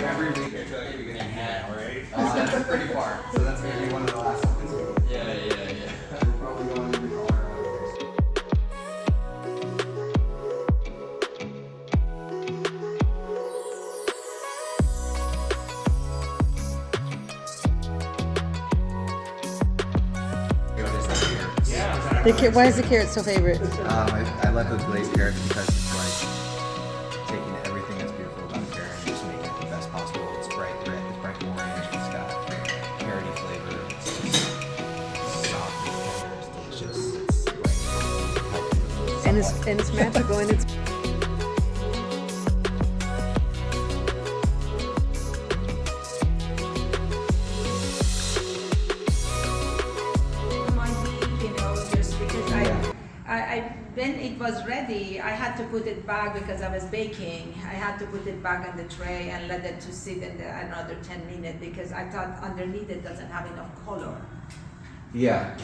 every week I feel like you're getting hat, right? That's pretty far. So that's gonna be one of the last ones. Yeah. We're probably going to be all around the place. Why is the carrot so favorite? I love the glazed carrots because it's like taking everything that's beautiful about a carrot and just making it the best possible. It's bright red, it's bright orange, it's got carroty flavor, it's just soft and tender, it's delicious. It's like healthy. And it's magical and it's when it was ready, I had to put it back because I was baking. I had to put it back on the tray and let it to sit in there another 10 minutes because I thought underneath it doesn't have enough color. Yeah.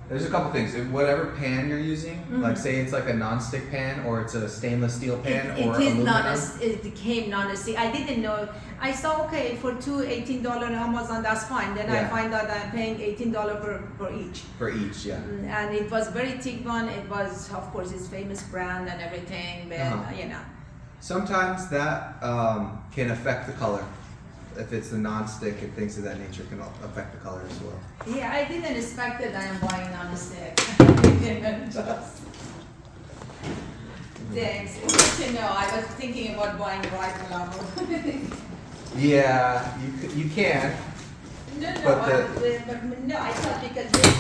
There's a couple things. In whatever pan you're using, like say it's like a non-stick pan or it's a stainless steel pan or aluminum. It became non-stick. I didn't know. I saw, okay, for $18 on Amazon, that's fine. Then I find out I'm paying $18 per each. For each, yeah. And it was very thick one. It was, of course, its famous brand and everything, but you know. Sometimes that can affect the color. If it's the non-stick and things of that nature can affect the color as well. Yeah, I didn't expect that I am buying non-stick. Thanks. It's good to know. I was thinking about buying white level. Yeah, you can. No, But no, I thought because this,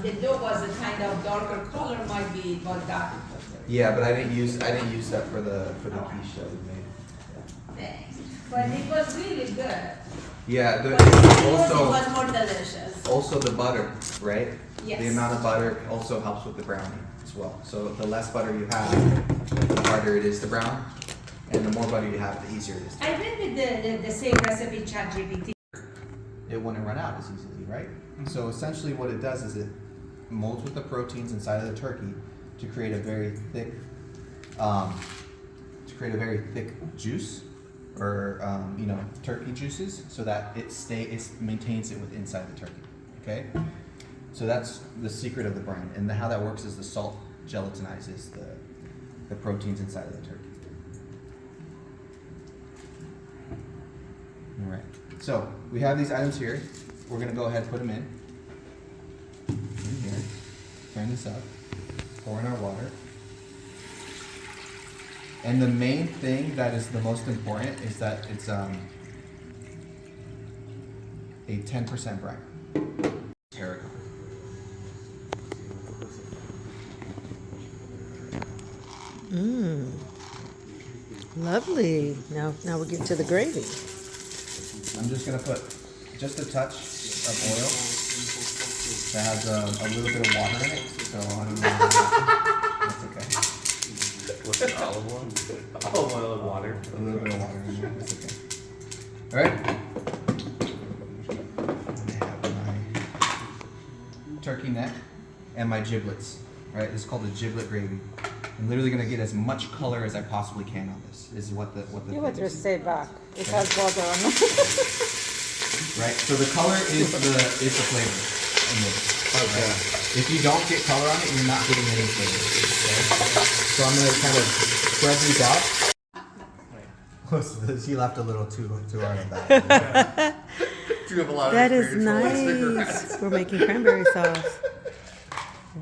the dough was a kind of darker color, might be about that. Yeah, but I didn't use that for the quiche that we made. Thanks. But it was really good. Yeah, But it was more delicious. also the butter, right? Yes. The amount of butter also helps with the brownie as well. So the less butter you have, the harder it is to brown, and the more butter you have, the easier it is. I read with the same recipe ChatGPT. It wouldn't run out as easily, right? So essentially what it does is it molds with the proteins inside of the turkey to create a very thick, juice, or turkey juices, so that it maintains it with inside the turkey. Okay, so that's the secret of the brine, and how that works is the salt gelatinizes the proteins inside of the turkey. All right. So we have these items here. We're gonna go ahead and put them in here. Turn this up. Pour in our water. And the main thing that is the most important is that it's a 10% brine. Tarragon. lovely. Now we get to the gravy. I'm just gonna put just a touch of oil that has a little bit of water in it. So I don't know. That's okay. What's an olive oil? Olive oil and water. A little bit of water in there. That's okay. All right. I have my turkey neck and my giblets. All right. This is called the giblet gravy. I'm literally gonna get as much color as I possibly can on this. Is what the You want to stay back. It has water on it. Right. So the color is the flavor. Okay. Right? If you don't get color on it, you're not getting any flavor. Okay? So I'm gonna kind of spread these out. He left a little too hard on that. Do you have a lot That of is nice. We're making cranberry sauce.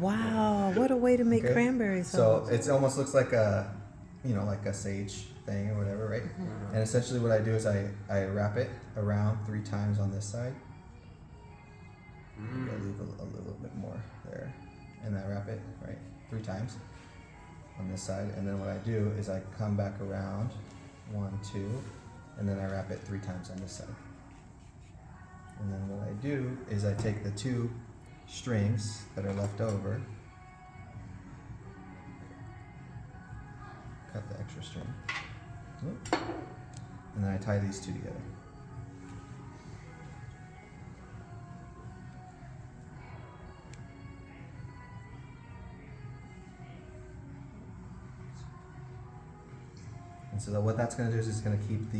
Wow, what a way to make cranberry sauce. So it almost looks like a, like a sage thing or whatever, right? Mm-hmm. And essentially what I do is I wrap it around 3 times on this side. I leave a little bit more there. And I wrap it, 3 times on this side. And then what I do is I come back around 1, 2, and then I wrap it 3 times on this side. And then what I do is I take the 2 strings that are left over, cut the extra string, and then I tie these 2 together. And so what that's gonna do is it's gonna keep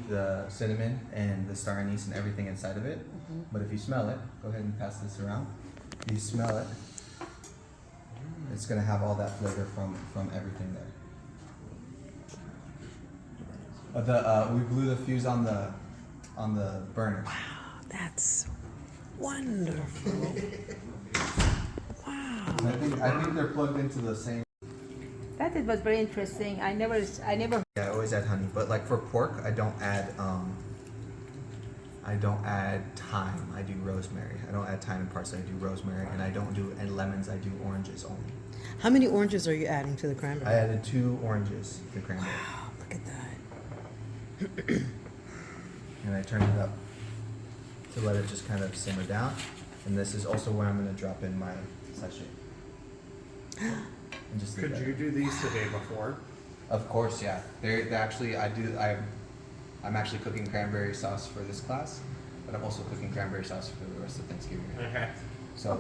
the cinnamon and the star anise and everything inside of it. But if you smell it, go ahead and pass this around. If you smell it, it's gonna have all that flavor from everything there. We blew the fuse on the burner. Wow, that's wonderful. Wow. I think they're plugged into the same. That it was very interesting. I never. Yeah, I always add honey, but like for pork, I don't add thyme. I do rosemary. I don't add thyme and parsley. I do rosemary, and I don't do any lemons. I do oranges only. How many oranges are you adding to the I cranberry? added 2 oranges to cranberry, Wow, look at that. and I turned it up to let it just kind of simmer down. And this is also where I'm going to drop in my sachet. And just leave Could that. you do these the day before? Of course, yeah. They're actually, I'm actually cooking cranberry sauce for this class, but I'm also cooking cranberry sauce for the rest of Thanksgiving. Okay. So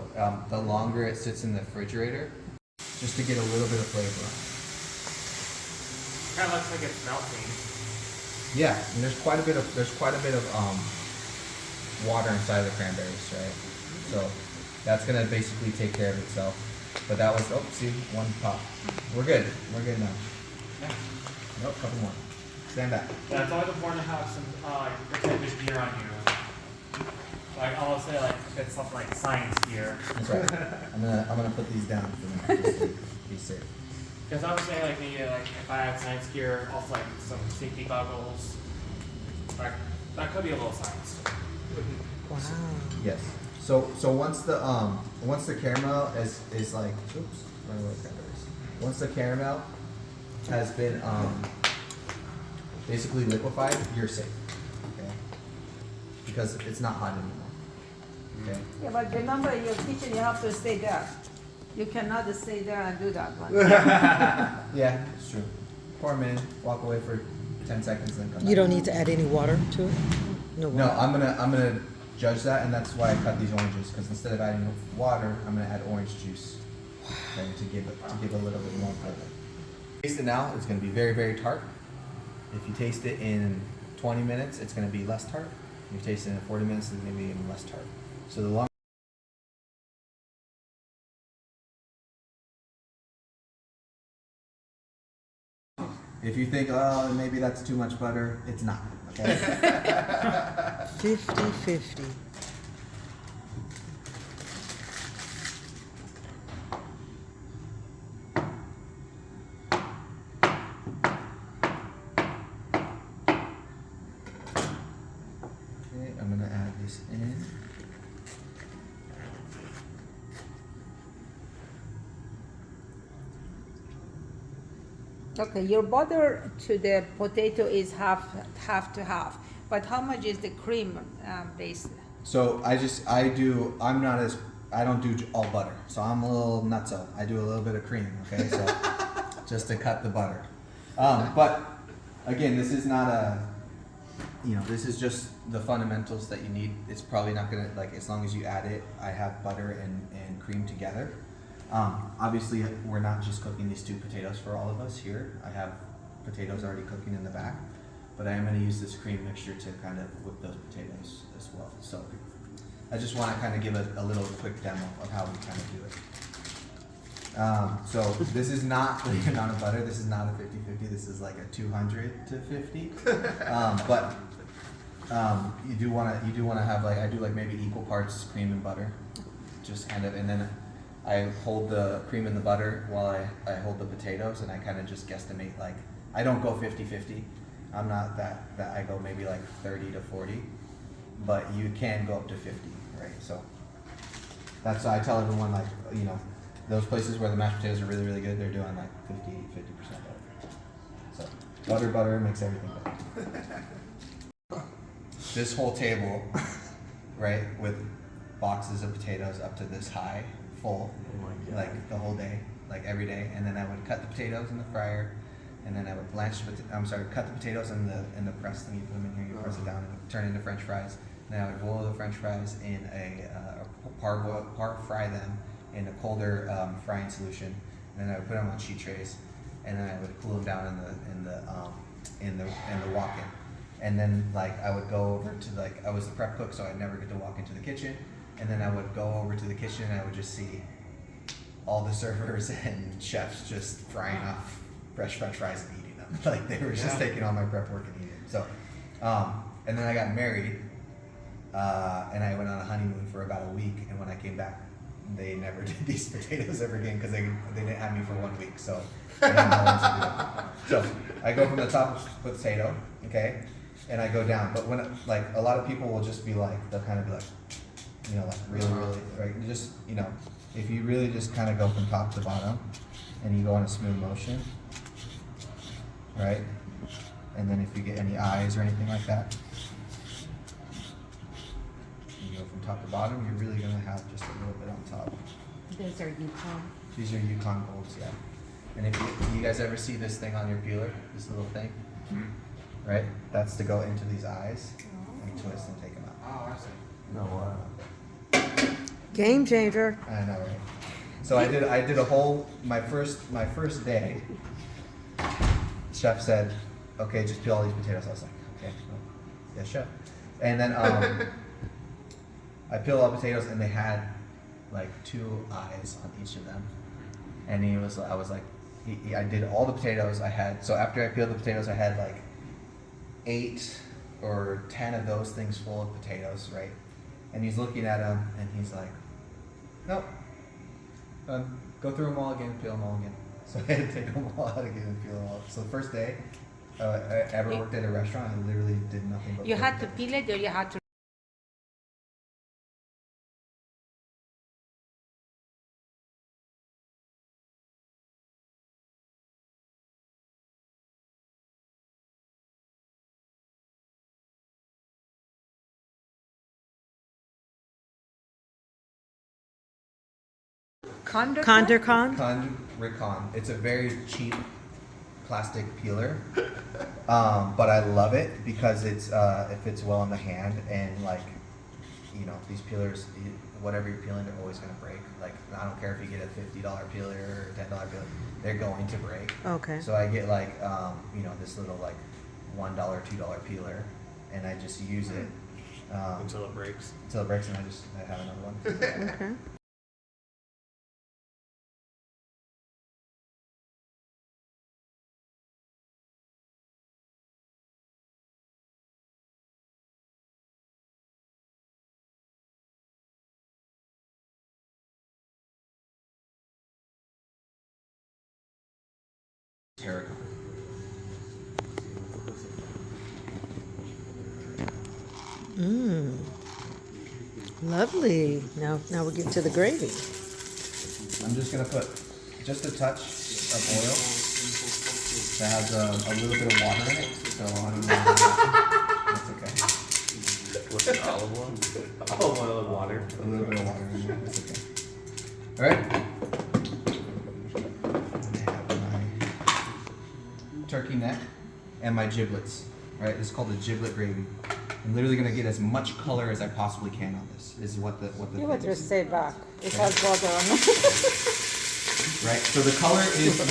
the longer it sits in the refrigerator, just to get a little bit of flavor. Kind of looks like it's melting. Yeah, and there's quite a bit of water inside of the cranberries, right? So that's gonna basically take care of itself. But that was see, 1 pop. We're good. We're good now. Yeah. Nope, couple more. Stand back. Yeah, it's always important to have some protective gear on you. Like I'll say like if it's something like science gear. That's right. I'm gonna put these down for them just to be safe. Because I would say like maybe like if I had science gear, also like some safety goggles. Like that could be a little science. Wow. Yes. So once the caramel is like once the caramel has been basically liquefied, you're safe. Okay. Because it's not hot anymore. Okay. Yeah, but remember, in your kitchen, you have to stay there. You cannot stay there and do that one. Yeah, it's true. Pour them in, walk away for 10 seconds, then come back. You don't need to add any water to it? No water? No, I'm gonna judge that, and that's why I cut these oranges, because instead of adding water, I'm gonna add orange juice, okay, to give a little bit more flavor. Taste it now, it's gonna be very, very tart. If you taste it in 20 minutes, it's gonna be less tart. If you taste it in 40 minutes, it's gonna be even less tart. So the longer if you think, oh, maybe that's too much butter, it's not. Okay. 50-50. Okay, I'm gonna add this in. Okay, your butter to the potato is half to half, but how much is the cream base? So I don't do all butter. So I'm a little nutso. I do a little bit of cream, okay? So just to cut the butter. But again, this is not this is just the fundamentals that you need. It's probably not gonna, as long as you add it, I have butter and cream together. Obviously, we're not just cooking these 2 potatoes for all of us here. I have potatoes already cooking in the back, but I am going to use this cream mixture to kind of whip those potatoes as well. So I just want to kind of give a little quick demo of how we kind of do it. So this is not the amount of butter. This is not a 50-50. This is like a 200 to 50. But you do want to have I do maybe equal parts cream and butter, just kind of, and then I hold the cream and the butter while I hold the potatoes, and I kind of just guesstimate, I don't go 50-50. I'm not that I go maybe 30 to 40, but you can go up to 50, right? So that's why I tell everyone, those places where the mashed potatoes are really, really good, they're doing 50% butter. So butter makes everything better. This whole table, right, with boxes of potatoes up to this high, full, the whole day, every day, and then I would cut the potatoes in the fryer, and then I would cut the potatoes in the press thing. You put them in here, you press it down, and turn into French fries. Then I would boil the French fries in fry them in a colder frying solution, and then I would put them on sheet trays, and then I would cool them down in the walk-in. And then like I would go over to like I was the prep cook, so I'd never get to walk into the kitchen. And then I would go over to the kitchen and I would just see all the servers and chefs just frying off fresh French fries and eating them. Like they were just taking all my prep work and eating it. So, and then I got married, and I went on a honeymoon for about a week. And when I came back, they never did these potatoes ever again because they didn't have me for 1 week. So, I didn't know what to do. So I go from the top potato, okay, and I go down. But when like a lot of people will just be like, they'll kind of be like, you know, like really, right? You just, you know, if you really just kind of go from top to bottom, and you go in a smooth motion, right? And then if you get any eyes or anything like that, you go from top to bottom, you're really gonna have just a little bit on top. Those are Yukon. These are Yukon Golds, yeah. And if you guys ever see this thing on your peeler, this little thing, right? That's to go into these eyes and twist and take them out. Oh, I see. No, Game changer. I know, right? So I did a whole my first day. Chef said, "Okay, just peel all these potatoes." I was like, "Okay, well, yes, chef." And then I peeled all the potatoes, and they had like 2 eyes on each of them. And I was like, I did all the potatoes. So after I peeled the potatoes, I had like 8 or 10 of those things full of potatoes, right? And he's looking at them, and he's like, "Nope. Go through them all again, peel them all again." So I had to take them all out again and peel them all. So the first day I ever worked at a restaurant, I literally did nothing but You peel had to potatoes. peel it, or you had to. Condor con? Recon. It's a very cheap plastic peeler, but I love it because it fits well in the hand, and like, you know, these peelers, whatever you're peeling, they're always gonna break. Like, I don't care if you get a $50 peeler or a $10 peeler, they're going to break. Okay. So I get like, you know, this little like $1, $2 peeler, and I just use it until it breaks. until it breaks, and I have another one. Okay. Tarragon. Lovely. Now we get to the gravy. I'm just gonna put just a touch of oil that has a little bit of water in it, so I don't know. That's okay. What's it, olive oil? Olive oil and water. A little bit of water in it. That's okay. All right. I have my turkey neck and my giblets. Right. This is called the giblet gravy. I'm literally gonna get as much color as I possibly can on this. Is what the You would thing is. just say back. It has butter on it. Right. So the color is the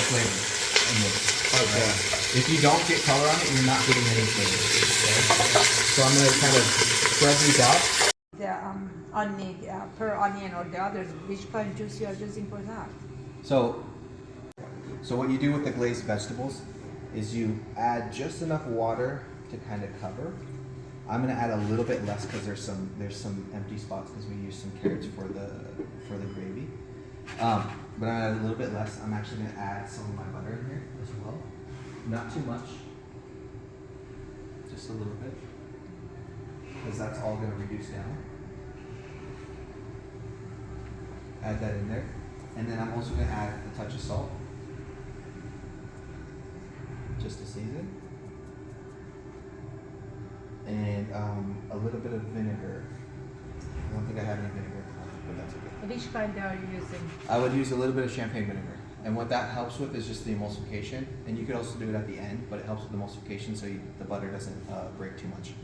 flavor in this. Okay. If you don't get color on it, you're not getting any flavor. Okay? So I'm gonna kind of spread these out. The onion, per onion or the others, which kind of juice you are using for that? So what you do with the glazed vegetables is you add just enough water to kind of cover. I'm gonna add a little bit less because there's some empty spots because we use some carrots for the gravy. But I'm gonna add a little bit less. I'm actually gonna add some of my butter in here as well. Not too much. Just a little bit. Because that's all gonna reduce down. Add that in there. And then I'm also gonna add a touch of salt. Just to season. And a little bit of vinegar. I don't think I have any vinegar, but that's okay. Which kind are you using? I would use a little bit of champagne vinegar. And what that helps with is just the emulsification. And you could also do it at the end, but it helps with the emulsification so the butter doesn't break too much.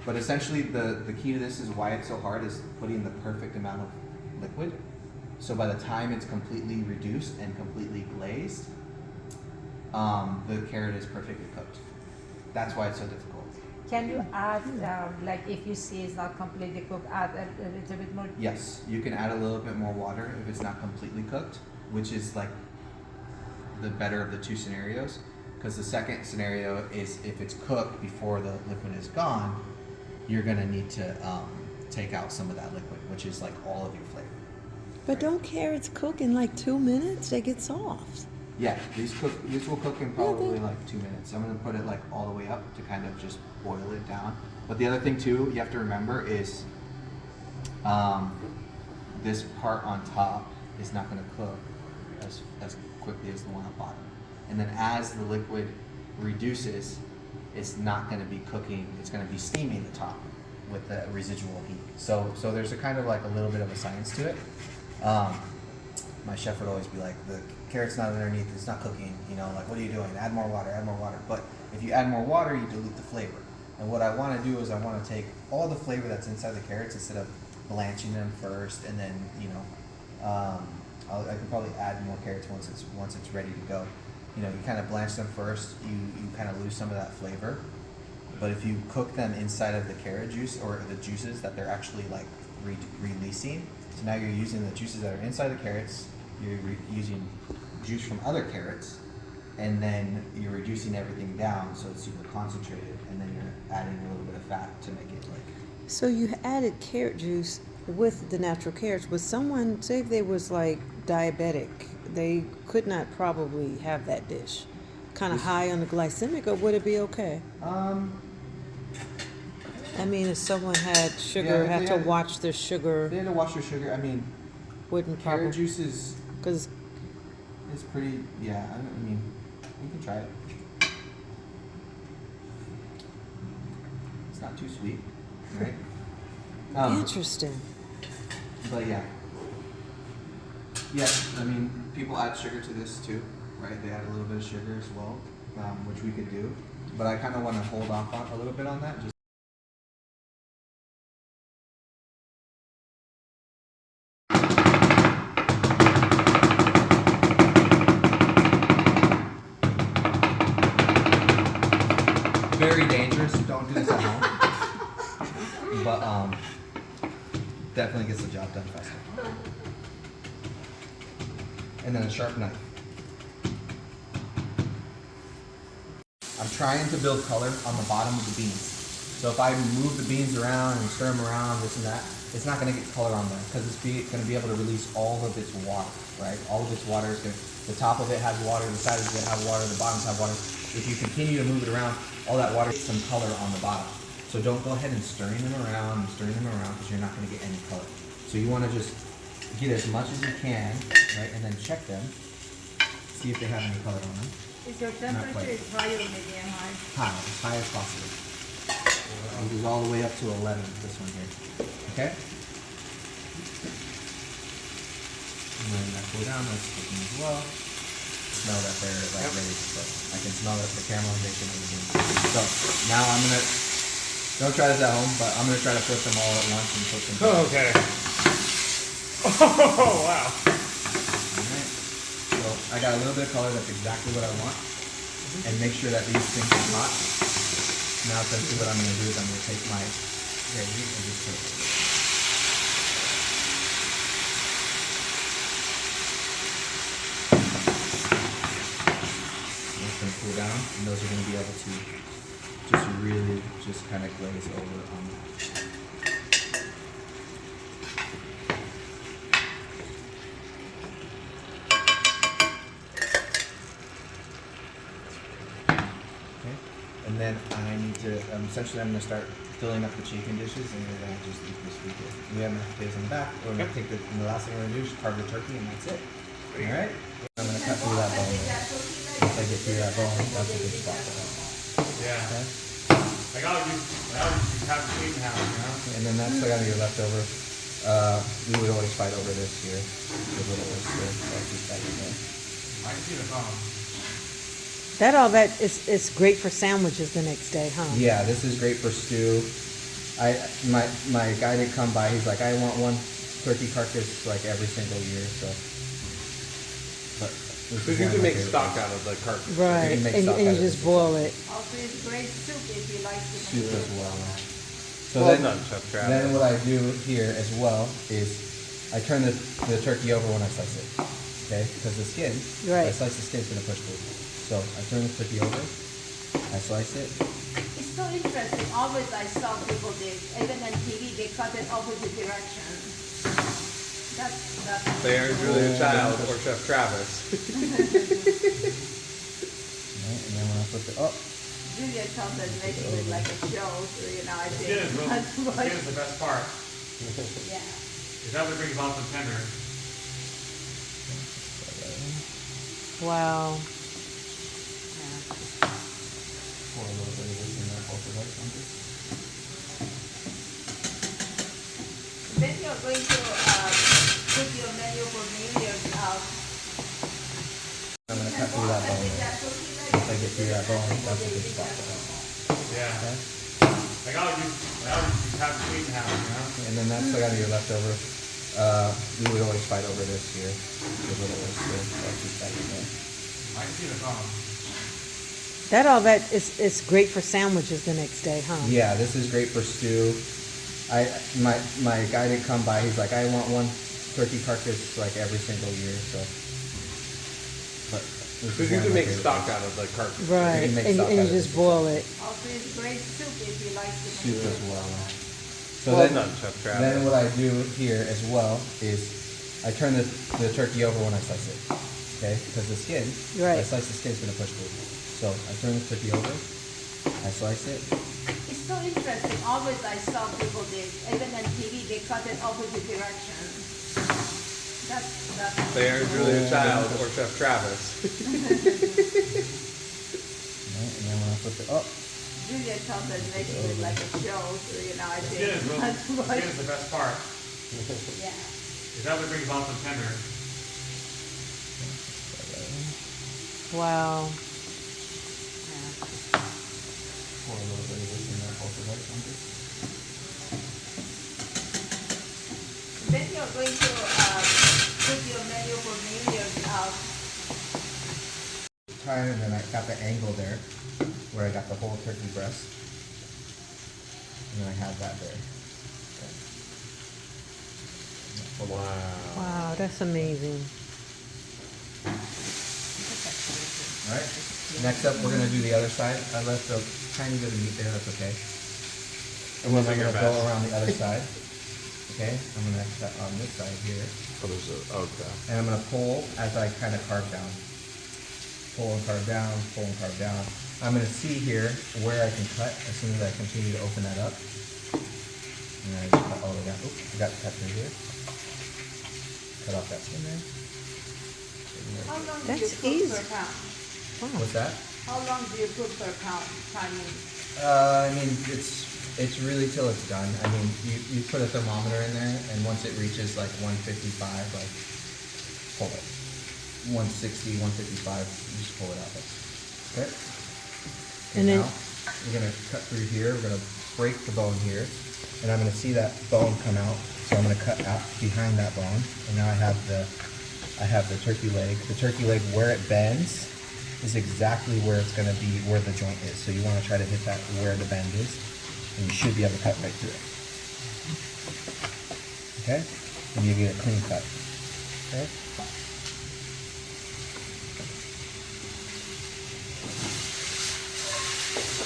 But essentially the key to this is why it's so hard is putting the perfect amount of liquid. So by the time it's completely reduced and completely glazed, the carrot is perfectly cooked. That's why it's so difficult. Can you add, like if you see it's not completely cooked, add a little bit more? Yes, you can add a little bit more water if it's not completely cooked, which is like the better of the two scenarios. Because the second scenario is if it's cooked before the liquid is gone, you're gonna need to take out some of that liquid, which is like all of your flavor. But don't carrots cook in like 2 minutes? They get soft. Yeah, these will cook in probably like 2 minutes. I'm gonna put it like all the way up to kind of just boil it down. But the other thing too, you have to remember is this part on top is not gonna cook as quickly as the one on bottom. And then as the liquid reduces, it's not gonna be cooking, it's gonna be steaming the top with the residual heat. So there's a kind of like a little bit of a science to it. My chef would always be like, the carrot's not underneath, it's not cooking, you know, like what are you doing? Add more water, add more water. But if you add more water, you dilute the flavor. And what I wanna do is I wanna take all the flavor that's inside the carrots instead of blanching them first and then, you know, I can probably add more carrots once it's ready to go. You know, you kind of blanch them first, you kind of lose some of that flavor. But if you cook them inside of the carrot juice or the juices that they're actually like releasing, so now you're using the juices that are inside the carrots, you're using juice from other carrots, and then you're reducing everything down so it's super concentrated, and then you're adding a little bit of fat to make it like. So you added carrot juice with the natural carrots. Would someone, say if they was like diabetic, they could not probably have that dish? Kind of high on the glycemic, or would it be okay? I mean, if someone had sugar, Yeah, have to watch their sugar, They had to wash their sugar. I mean, wouldn't carrot probably, juice is because pretty. Yeah, I mean, you can try it. It's not too sweet, right? interesting. But yeah. Yeah, I mean, people add sugar to this too, right? They add a little bit of sugar as well, which we could do. But I kind of want to hold off on a little bit on that. Just very dangerous. Don't do this at home. But definitely gets the job done faster. And then a sharp knife. I'm trying to build color on the bottom of the beans. So if I move the beans around and stir them around, this and that, it's not going to get color on there because it's going to be able to release all of its water, right? All of its water is going to, the top of it has water, the sides of it have water, the bottoms have water. If you continue to move it around, all that water gets some color on the bottom. So don't go ahead and stirring them around because you're not going to get any color. So you want to just get as much as you can, right? And then check them, see if they have any color on them. Is your temperature is high or medium high? High, as high as possible. It goes all the way up to 11, this one here. Okay? And then that cool down, let's cook them as well. Smell that they're like ready to cook. I can smell that the caramelization of the beans. So now I'm gonna, don't try this at home, but I'm gonna try to flip them all at once and cook them. Oh, okay. Oh, wow. Alright. So I got a little bit of color, that's exactly what I want. And make sure that these things are hot. Now essentially what I'm gonna do is I'm gonna take my gravy and just put it. It's gonna cool down, and those are gonna be able to just really just kind of glaze over on that. Okay, and then I need to, essentially I'm gonna start filling up the chicken dishes, and we're gonna just eat this weekend. We have enough potatoes in the back, we're gonna take and the last thing we're gonna do is carve the turkey, and that's it. Alright? I'm gonna cut through that bone. Once I get through that bone, that's a good spot for that. Yeah. Okay? Like, oh, you have to clean the house, you know? And then that's I gotta get left over. We would always fight over this here, the little oyster. I'll keep that in there. I can see the phone. That is great for sandwiches the next day, huh? Yeah, this is great for stew. My guy did come by. He's like, I want one turkey carcass like every single year. So, but This Because is you one can of my make favorite stock things. out of the carcass. Right, can make and stock you out of just it. boil it. Also, it's great soup if you like to Soup make as it. well. So Well then, done, Chef Travis. then what I do here as well is I turn the turkey over when I slice it. Okay? Because the skin, if I Right. slice the skin, it's going to push through. So I turn the turkey over, I slice it. It's so interesting. Always I saw people did, even on TV, they cut it opposite direction. That's. They are Julia Child or Chef Travis. Right, and then when I flip it up, Julia Child is making it like a show, so you know, I The think. skin is real. that's The why- skin is the best part. Yeah. Because that would bring it off the tender. Wow. pour a little bit of this in there, both of us. Then you're going to put your menu for New Year's out. I'm going to cut through that bone. Once I get through that bone, that's a good spot for that. Yeah. Okay? Like I would just have sweet and have it, you know? And then that's kind of your leftover. We would always fight over this here. The little oyster. So I'll keep that in there. I can see the bone. That it's great for sandwiches the next day, huh? Yeah, this is great for stew. My guy didn't come by. He's like, I want one turkey carcass like every single year. So, but this Because is you one of can my make favorite stock things. out of the carcass. Right, You can make and stock you out of just it. boil it. Also, it's great soup if you like to Soup make as it. well. So Well then, done, Chef Travis. then what I do here as well is I turn the turkey over when I slice it. Okay? Because the skin, if I Right. slice the skin, it's going to push through. So I turn the turkey over, I slice it. It's so interesting. Always I saw people did, even on TV, they cut it opposite direction. That's. They are Julia Child or Chef Travis. Right, and then when I flip it up, Julia Child is making it like a show, so you know, I The think. skin is real. that's The why- skin is the best part. Yeah. Because that would bring it off the tender. Wow. pour a little bit of this in there, both of us. Then you're going to put your menu for New Year's out. Time, and then I got the angle there where I got the whole turkey breast. And then I have that there. Okay. Wow. Wow, that's amazing. Alright, next up we're gonna do the other side. I left a tiny bit of meat there, that's okay. And then I'm Your gonna go best. around the other side. Okay, I'm gonna cut on this side here. Oh, there's okay. And I'm gonna pull as I kind of carve down. Pull and carve down, pull and carve down. I'm gonna see here where I can cut as soon as I continue to open that up. And then I just cut all the way down. Oops, I got to cut through here. Cut off that skin there. How long do you That's cook easy. per pound? Wow. What's that? How long do you cook per pound? Timing? I mean, it's really till it's done. I mean, you put a thermometer in there, and once it reaches like 155, like pull it. 160, 155, you just pull it out. Okay. And then- now we're gonna cut through here. We're gonna break the bone here, and I'm gonna see that bone come out. So I'm gonna cut out behind that bone, and now I have the turkey leg. The turkey leg, where it bends, is exactly where it's gonna be, where the joint is. So you want to try to hit that where the bend is, and you should be able to cut right through it. Okay, and you get a clean cut. Okay.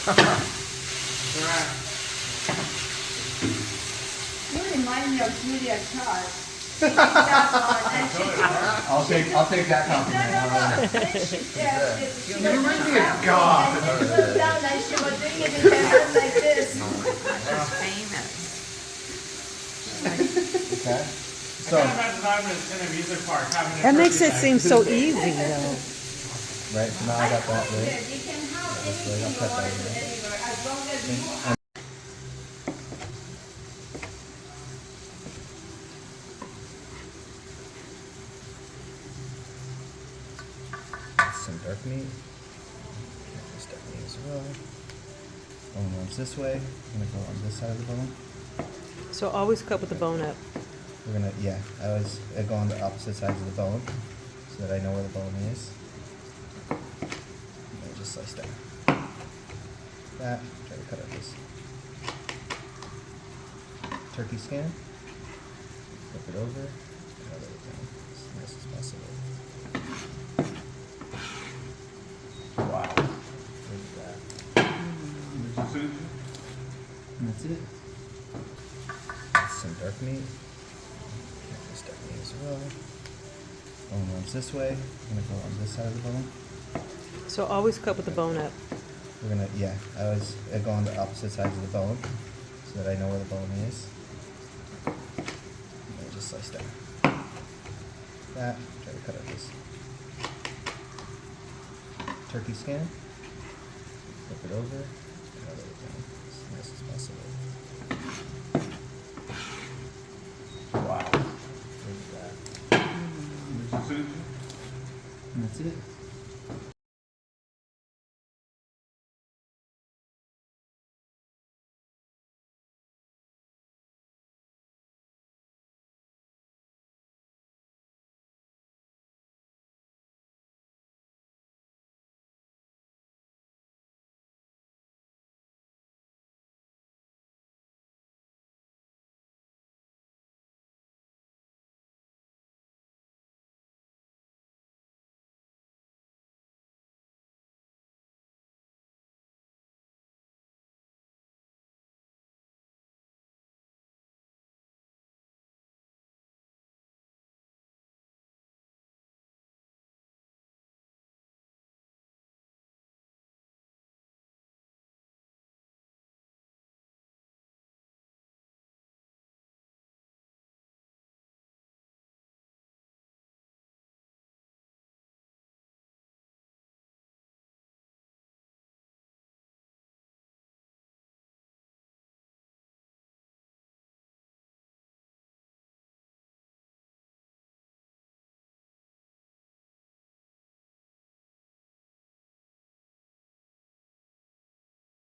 Alright. You remind me of Julia Child. She did that one, and she I'll take that No, compliment. no, no. She was remind me of down, God. and she was down and she was doing it with her hands like this. Okay. I So, can't imagine I'm in an amusement park having a That makes turkey it leg. seem so easy, though. right, so now I got that told you, right. you can have This way, anything I'll you cut want that to in there. anywhere, as long as you Some dark meat. This dark meat as well. Bone runs this way. I'm gonna go on this side of the bone. So always cut with the bone up. We're gonna, yeah, I always go on the opposite sides of the bone. So so that I know where the bone is. And then just slice down. That, try to cut out this turkey skin. Flip it over, and I'll lay it down as nice as possible. Wow. Look at that. And that's it. That's some dark meat. Get this dark meat as well. Bone runs this way. I'm gonna go on this side of the bone. So always cut with the bone up. We're gonna, yeah, I go on the opposite sides of the bone so that I know where the bone is. And then just slice down. That, try to cut out this turkey skin. Flip it over, and I'll lay it down as nice as possible. Wow. Look at that. And that's it.